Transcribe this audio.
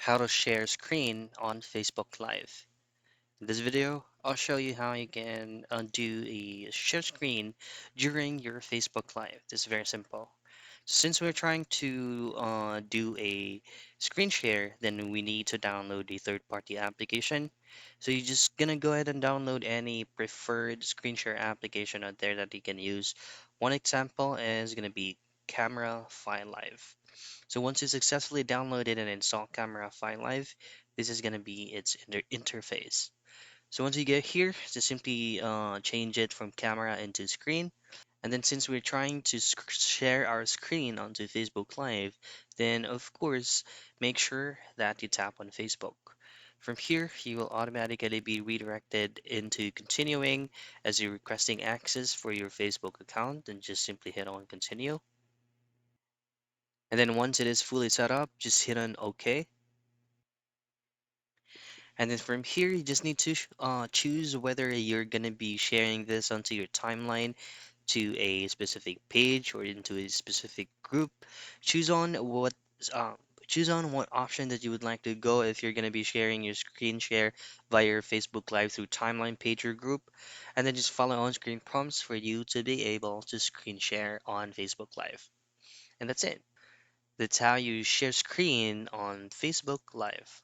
How to share screen on Facebook Live. In this video, I'll show you how you can do a share screen during your Facebook Live. This is very simple. Since we're trying to do a screen share, then we need to download a third-party application. So you're just gonna go ahead and download any preferred screen share application out there that you can use. One example is gonna be Camera File Live. So once you successfully downloaded and installed Camera File Live, this is gonna be its interface. So once you get here, just simply change it from camera into screen. And then since we're trying to share our screen onto Facebook Live, then of course, make sure that you tap on Facebook. From here, you will automatically be redirected into continuing as you're requesting access for your Facebook account, and just simply hit on continue. And then once it is fully set up, just hit on OK. And then from here, you just need to choose whether you're going to be sharing this onto your timeline, to a specific page, or into a specific group. Choose on what uh, choose on what option that you would like to go if you're going to be sharing your screen share via your Facebook Live through timeline page or group, and then just follow on screen prompts for you to be able to screen share on Facebook Live. And that's it. That's how you share screen on Facebook Live.